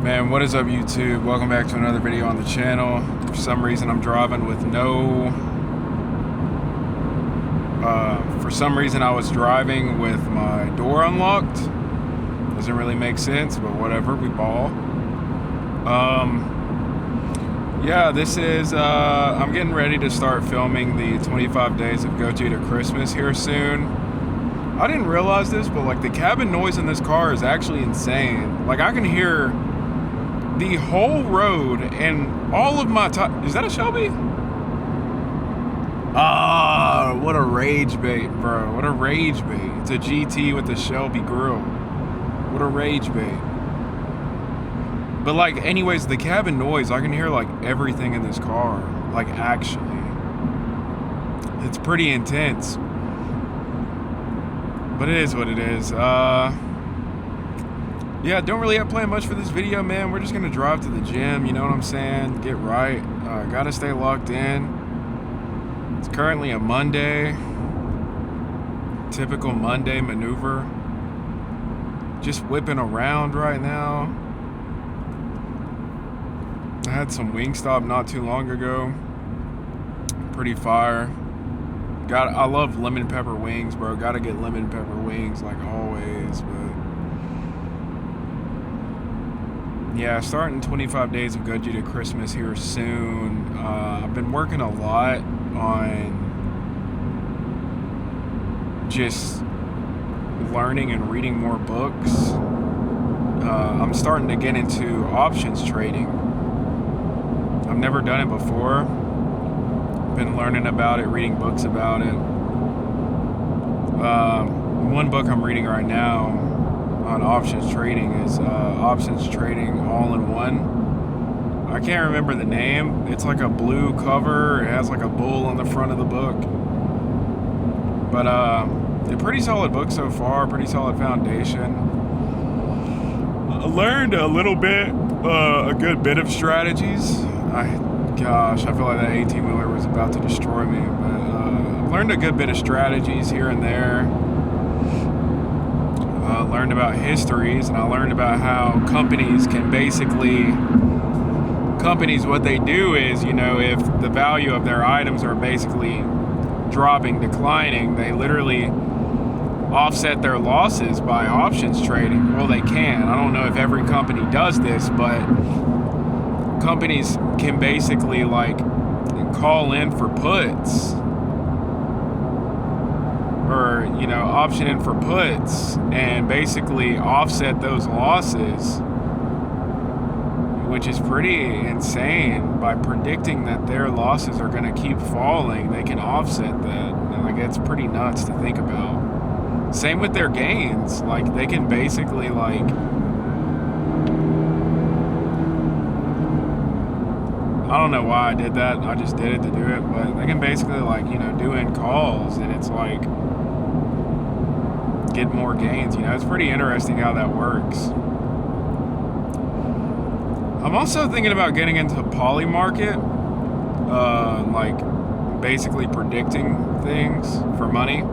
Man, what is up YouTube? Welcome back to another video on the channel. For some reason I'm driving with I was driving with my door unlocked. Doesn't really make sense, but whatever, we ball. Yeah, this is, I'm getting ready to start filming the 25 days of Go to Christmas here soon. I didn't realize this, but like the cabin noise in this car is actually insane. Like I can hear the whole road and all of my is that a Shelby? Ah, what a rage bait, bro. What a rage bait. It's a GT with a Shelby grill. What a rage bait. But like, anyways, the cabin noise, I can hear like everything in this car. Like actually. It's pretty intense. But it is what it is. Yeah, don't really have planned much for this video, man. We're just gonna drive to the gym, you know what I'm saying? Get right. Gotta stay locked in. It's currently a Monday. Typical Monday maneuver. Just whipping around right now. I had some Wingstop not too long ago. Pretty fire. I love lemon pepper wings, bro. Gotta get lemon pepper wings like always, but yeah, starting 25 days of Go to Christmas here soon. I've been working a lot on just learning and reading more books. I'm starting to get into options trading. I've never done it before. Been learning about it, reading books about it. One book I'm reading right now on options trading is Options Trading All-in-One. I can't remember the name. It's like a blue cover. It has like a bull on the front of the book. But a pretty solid book so far, pretty solid foundation. I learned a little bit, a good bit of strategies. Gosh, I feel like that 18-wheeler was about to destroy me. But I've learned a good bit of strategies here and there. Learned about histories, and I learned about how companies what they do is, you know, if the value of their items are basically dropping, declining, they literally offset their losses by options trading. Well, they can. I don't know if every company does this, but companies can basically like call in for puts, or, you know, option in for puts and basically offset those losses, which is pretty insane. By predicting that their losses are going to keep falling, they can offset that. And like, it's pretty nuts to think about. Same with their gains. Like, they can basically like I don't know why I did that. I just did it to do it. But they can basically, like, you know, do in calls, and it's like get more gains. You know, it's pretty interesting how that works. I'm also thinking about getting into poly market, like basically predicting things for money.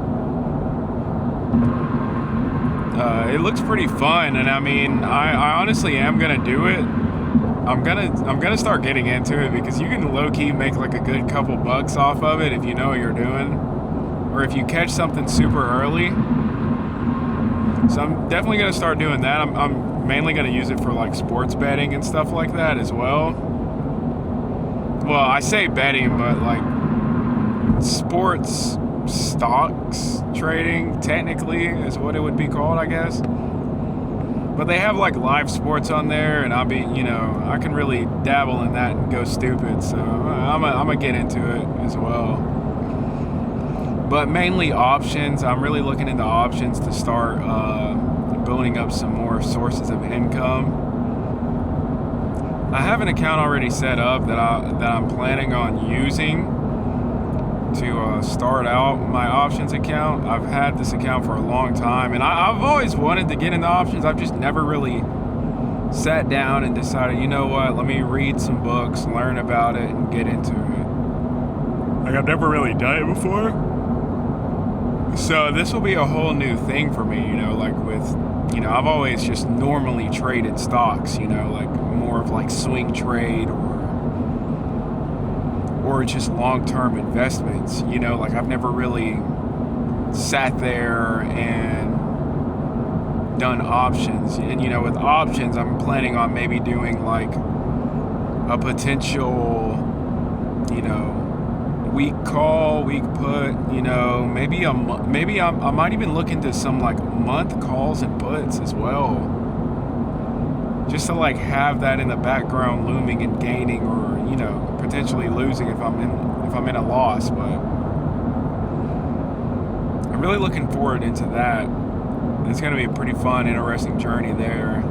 It looks pretty fun, and I mean, I honestly am gonna do it. I'm gonna start getting into it because you can low-key make like a good couple bucks off of it if you know what you're doing, or if you catch something super early. So I'm definitely gonna start doing that. I'm mainly gonna use it for like sports betting and stuff like that as well. Well, I say betting, but like sports stocks trading technically is what it would be called, I guess. But they have like live sports on there, and I can really dabble in that and go stupid. So I'm gonna get into it as well. But mainly options. I'm really looking into options to start building up some more sources of income. I have an account already set up that I'm planning on using to start out my options account. I've had this account for a long time, and I've always wanted to get into options. I've just never really sat down and decided, you know what, let me read some books, learn about it, and get into it. Like, I've never really done it before. So this will be a whole new thing for me, you know, like with you know, I've always just normally traded stocks, you know, like more of like swing trade or just long-term investments, you know, like I've never really sat there and done options. And you know, with options, I'm planning on maybe doing like a potential, you know, week call, week put, you know, maybe I might even look into some like month calls and puts as well, just to like have that in the background looming and gaining, or you know, potentially losing if I'm in a loss. But I'm really looking forward into that. It's going to be a pretty fun, interesting journey there.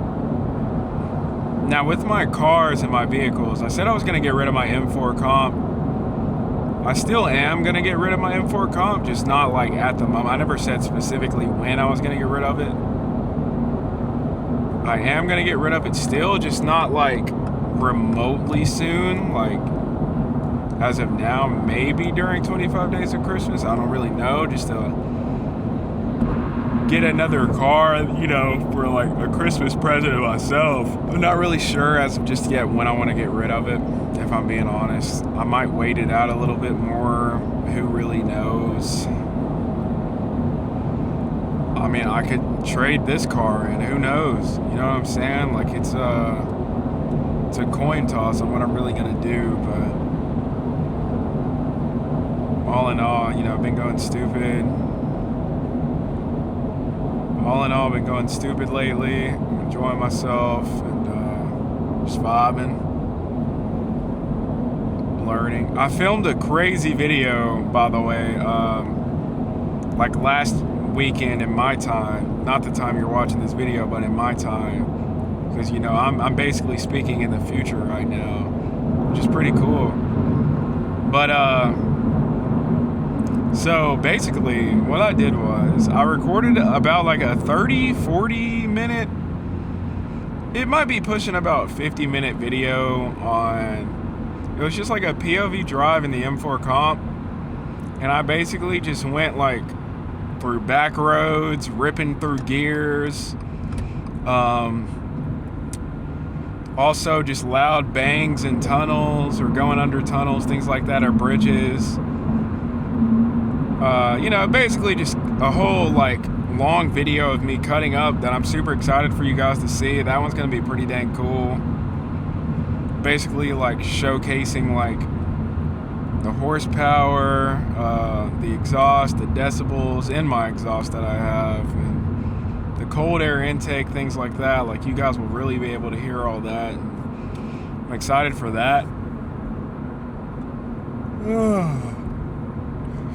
Now with my cars and my vehicles, I said I was going to get rid of my M4 comp. I still am going to get rid of my M4 comp, just not like at the moment. I never said specifically when I was going to get rid of it. I am going to get rid of it still, just not like remotely soon. Like as of now, maybe during 25 days of Christmas. I don't really know, just to get another car, you know, for like a Christmas present to myself. I'm not really sure as of just yet when I want to get rid of it, if I'm being honest. I might wait it out a little bit more. Who really knows? I mean, I could trade this car in. Who knows? You know what I'm saying? Like it's a coin toss on what I'm really gonna do. But all in all, you know, I've been going stupid. All in all, I've been going stupid lately. I'm enjoying myself and just vibing, learning. I filmed a crazy video, by the way, like last weekend in my time. Not the time you're watching this video, but in my time. Because, you know, I'm basically speaking in the future right now, which is pretty cool. But, so basically what I did was I recorded about like a 30-40 minute, it might be pushing about 50-minute video on, it was just like a POV drive in the M4 comp, and I basically just went like through back roads, ripping through gears, also just loud bangs in tunnels or going under tunnels, things like that, or bridges. You know, basically just a whole like long video of me cutting up that I'm super excited for you guys to see. That one's gonna be pretty dang cool. Basically like showcasing like the horsepower, the exhaust, the decibels in my exhaust that I have, and the cold air intake, things like that. Like you guys will really be able to hear all that. And I'm excited for that.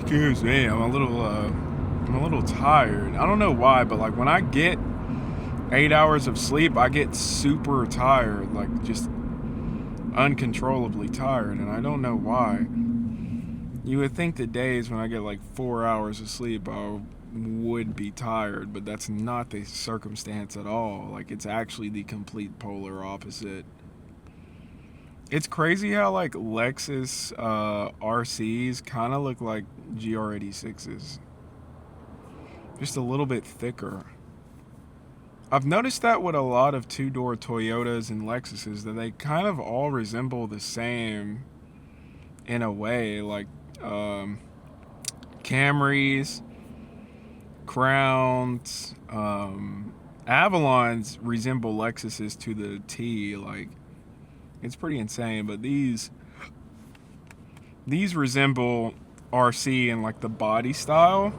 Excuse me, I'm a little tired. I don't know why, but like when I get 8 hours of sleep, I get super tired, like just uncontrollably tired, and I don't know why. You would think the days when I get like 4 hours of sleep, I would be tired, but that's not the circumstance at all. Like it's actually the complete polar opposite. It's crazy how like Lexus RCs kind of look like GR86s. Just a little bit thicker. I've noticed that with a lot of two-door Toyotas and Lexuses, that they kind of all resemble the same in a way. Like Camrys, Crowns, Avalons resemble Lexuses to the T. Like it's pretty insane, but these resemble RC in like the body style,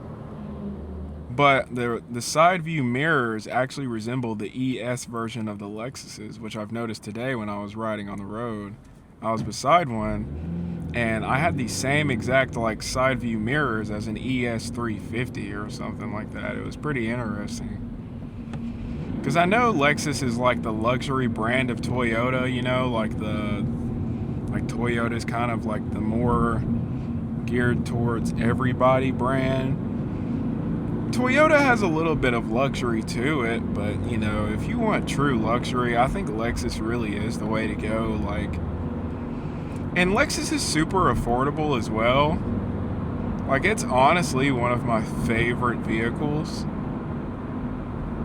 but the side view mirrors actually resemble the ES version of the Lexuses, which I've noticed today when I was riding on the road. I was beside one, and I had the same exact like side view mirrors as an ES 350 or something like that. It was pretty interesting. Because I know Lexus is like the luxury brand of Toyota, you know, like Toyota's kind of like the more geared towards everybody brand. Toyota has a little bit of luxury to it, but you know, if you want true luxury, I think Lexus really is the way to go. Like, and Lexus is super affordable as well. Like, it's honestly one of my favorite vehicles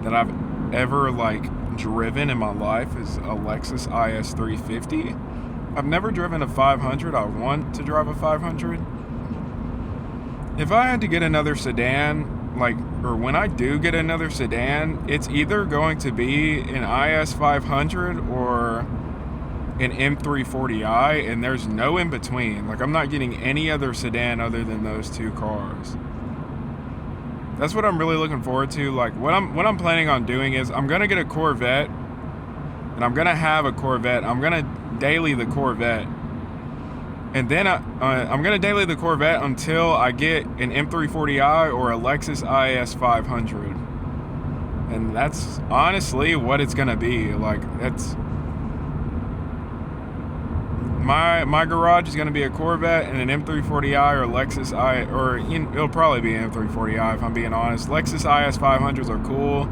that I've ever like driven in my life is a Lexus IS 350. I've never driven a 500. I want to drive a 500. If I had to get another sedan, or when I do get another sedan, it's either going to be an IS 500 or an M340i, and there's no in between. Like, I'm not getting any other sedan other than those two cars. That's what I'm really looking forward to. Like, what I'm planning on doing is I'm gonna get a Corvette, and I'm gonna have a Corvette. I'm gonna daily the Corvette, and then I'm gonna daily the Corvette until I get an M340i or a Lexus IS 500, and that's honestly what it's gonna be. Like, that's my garage is gonna be a Corvette and an M340i or Lexus it'll probably be an M340i if I'm being honest. Lexus IS 500s are cool,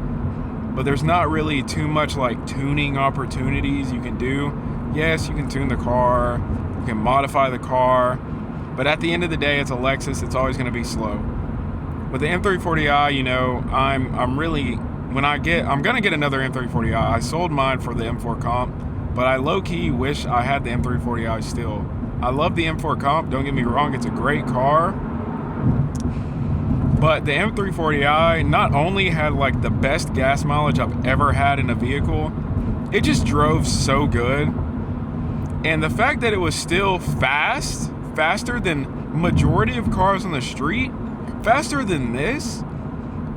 but there's not really too much like tuning opportunities you can do. Yes, you can tune the car, you can modify the car, but at the end of the day, it's a Lexus. It's always going to be slow. With the M340i, you know, I'm going to get another M340i. I sold mine for the M4 Comp, but I low-key wish I had the M340i still. I love the M4 Comp. Don't get me wrong, it's a great car. But the M340i not only had like the best gas mileage I've ever had in a vehicle, it just drove so good. And the fact that it was still faster than majority of cars on the street, faster than this,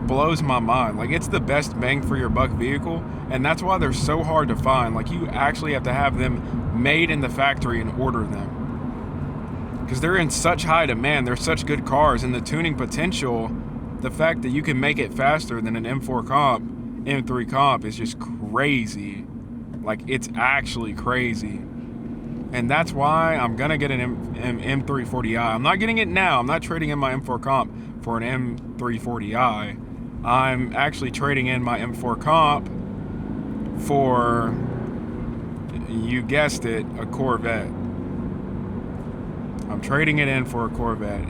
blows my mind. Like, it's the best bang for your buck vehicle, and that's why they're so hard to find. Like, you actually have to have them made in the factory and order them, because they're in such high demand. They're such good cars, and the tuning potential, the fact that you can make it faster than an M4 Comp, M3 Comp is just crazy. Like, it's actually crazy. And that's why I'm going to get an M340i. I'm not getting it now. I'm not trading in my M4 Comp for an M340i. I'm actually trading in my M4 Comp for, you guessed it, a Corvette. I'm trading it in for a Corvette.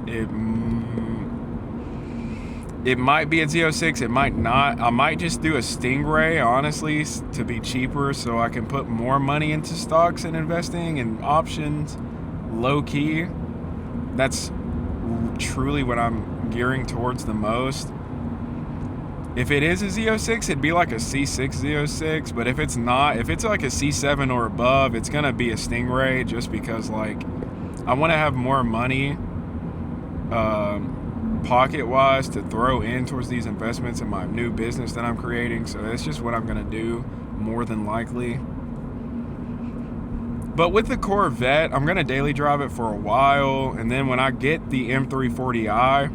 It might be a Z06, it might not. I might just do a Stingray, honestly, to be cheaper so I can put more money into stocks and investing and options, low-key. That's truly what I'm gearing towards the most. If it is a Z06, it'd be like a C6 Z06, but if it's not, if it's like a C7 or above, it's gonna be a Stingray, just because, like, I want to have more money pocket-wise to throw in towards these investments in my new business that I'm creating. So that's just what I'm gonna do, more than likely. But with the Corvette, I'm gonna daily drive it for a while, and then when I get the M340i,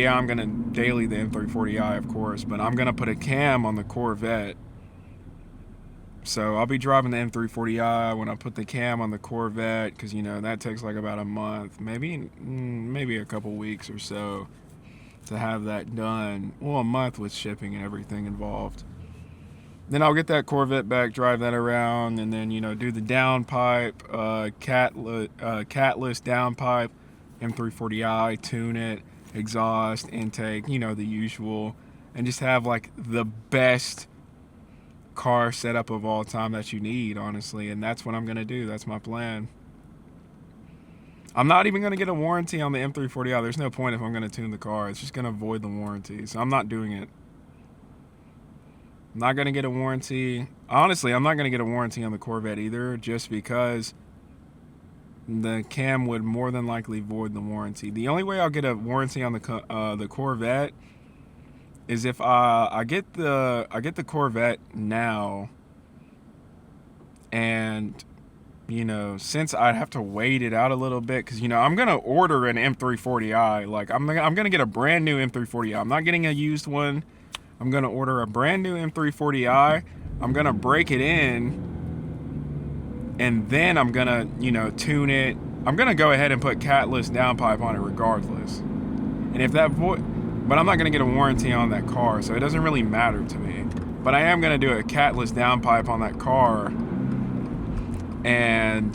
I'm gonna daily the M340i, of course, but I'm gonna put a cam on the Corvette. So I'll be driving the M340i when I put the cam on the Corvette, because, you know, that takes like about a month, maybe a couple weeks or so to have that done. Well, a month with shipping and everything involved. Then I'll get that Corvette back, drive that around, and then, you know, do the downpipe, catless downpipe, M340i, tune it, exhaust, intake, you know, the usual, and just have like the best car setup of all time that you need, honestly. And that's what I'm gonna do. That's my plan. I'm not even gonna get a warranty on the M340i. There's no point if I'm gonna tune the car. It's just gonna void the warranty, so I'm not doing it. I'm not gonna get a warranty. Honestly, I'm not gonna get a warranty on the Corvette either, just because the cam would more than likely void the warranty. The only way I'll get a warranty on the Corvette is if I get the Corvette now, and, you know, since I'd have to wait it out a little bit, because, you know, I'm gonna order an M340i. Like, I'm gonna get a brand new M340i. I'm not getting a used one. I'm gonna order a brand new M340i. I'm gonna break it in, and then I'm gonna, you know, tune it. I'm gonna go ahead and put catless downpipe on it regardless. And if that but I'm not going to get a warranty on that car, so it doesn't really matter to me. But I am going to do a catless downpipe on that car. And,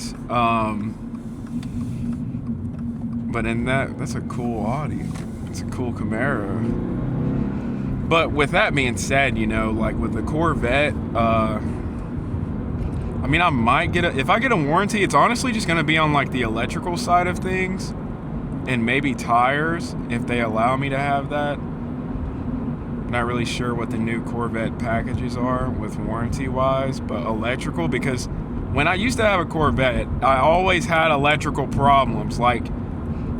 but in that's a cool Audi. It's a cool Camaro. But with that being said, you know, like with the Corvette, I mean, I might get if I get a warranty, it's honestly just going to be on like the electrical side of things and maybe tires if they allow me to have that. Not really sure what the new Corvette packages are with warranty wise, but electrical, because when I used to have a Corvette, I always had electrical problems. Like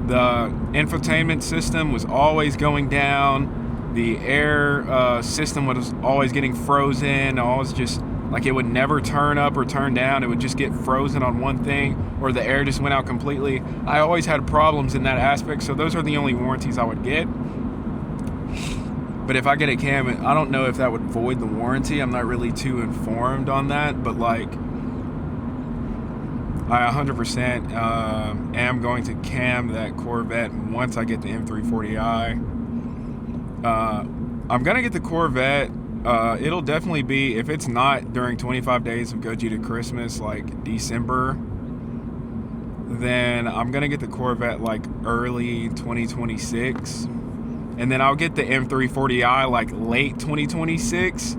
the infotainment system was always going down, the air system was always getting frozen, always just like it would never turn up or turn down. It would just get frozen on one thing, or the air just went out completely. I always had problems in that aspect, so those are the only warranties I would get. But if I get a cam, I don't know if that would void the warranty. I'm not really too informed on that, but like I 100% am going to cam that Corvette once I get the M340i. I'm going to get the Corvette. It'll definitely be, if it's not during 25 days of Goji to Christmas, like December, then I'm going to get the Corvette like early 2026. And then I'll get the M340i like late 2026,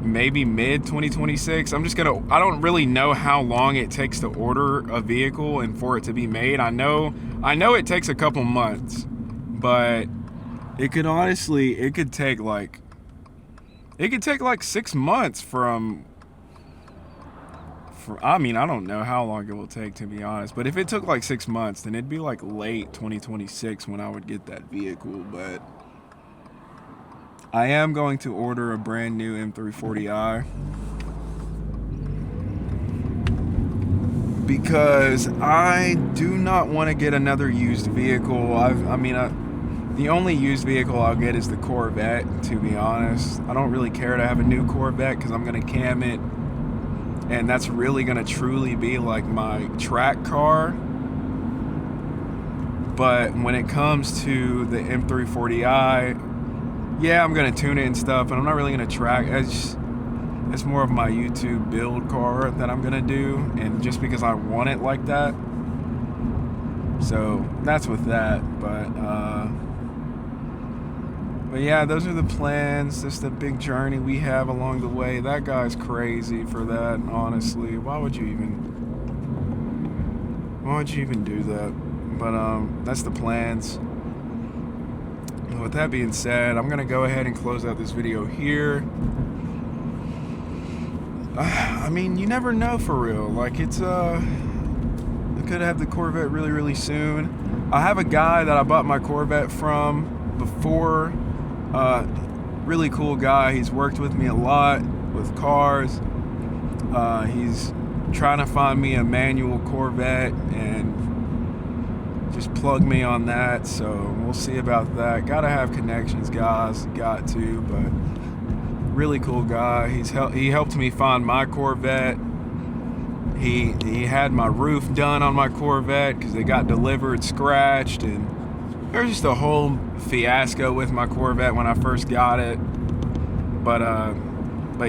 maybe mid 2026. I don't really know how long it takes to order a vehicle and for it to be made. I know it takes a couple months, but it could take like 6 months I mean, I don't know how long it will take, to be honest, but if it took like 6 months, then it'd be like late 2026 when I would get that vehicle. But I am going to order a brand new M340i because I do not want to get another used vehicle. The only used vehicle I'll get is the Corvette, to be honest. I don't really care to have a new Corvette because I'm going to cam it. And that's really going to truly be like my track car. But when it comes to the M340i, yeah, I'm going to tune it and stuff, but I'm not really going to track. It's more of my YouTube build car that I'm going to do, and just because I want it like that. So that's with that. But yeah, those are the plans. Just a big journey we have along the way. That guy's crazy for that, honestly. Why would you even do that? But that's the plans. And with that being said, I'm gonna go ahead and close out this video here. I mean, you never know, for real. Like, it's I could have the Corvette really, really soon. I have a guy that I bought my Corvette from before. Really cool guy. He's worked with me a lot with cars. He's trying to find me a manual Corvette and just plug me on that, so we'll see about that. Gotta have connections, guys, got to. But really cool guy. He helped me find my Corvette. He had my roof done on my Corvette because it got delivered scratched, and there's just a whole fiasco with my Corvette when I first got it. But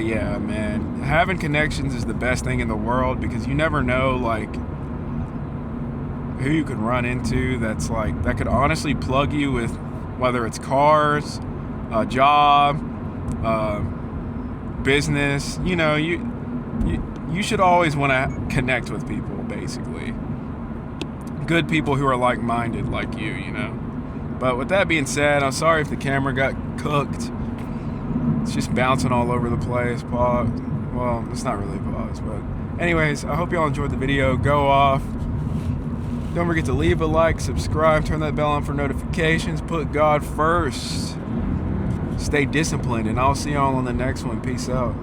yeah, man, having connections is the best thing in the world, because you never know, like, who you could run into that could honestly plug you with, whether it's cars, a job, business. You know, you should always want to connect with people, basically. Good people who are like-minded like you know. But with that being said, I'm sorry if the camera got cooked. It's just bouncing all over the place. Pause. Well, it's not really pause, but anyways, I hope y'all enjoyed the video. Go off. Don't forget to leave a like, subscribe, turn that bell on for notifications. Put God first. Stay disciplined, and I'll see y'all on the next one. Peace out.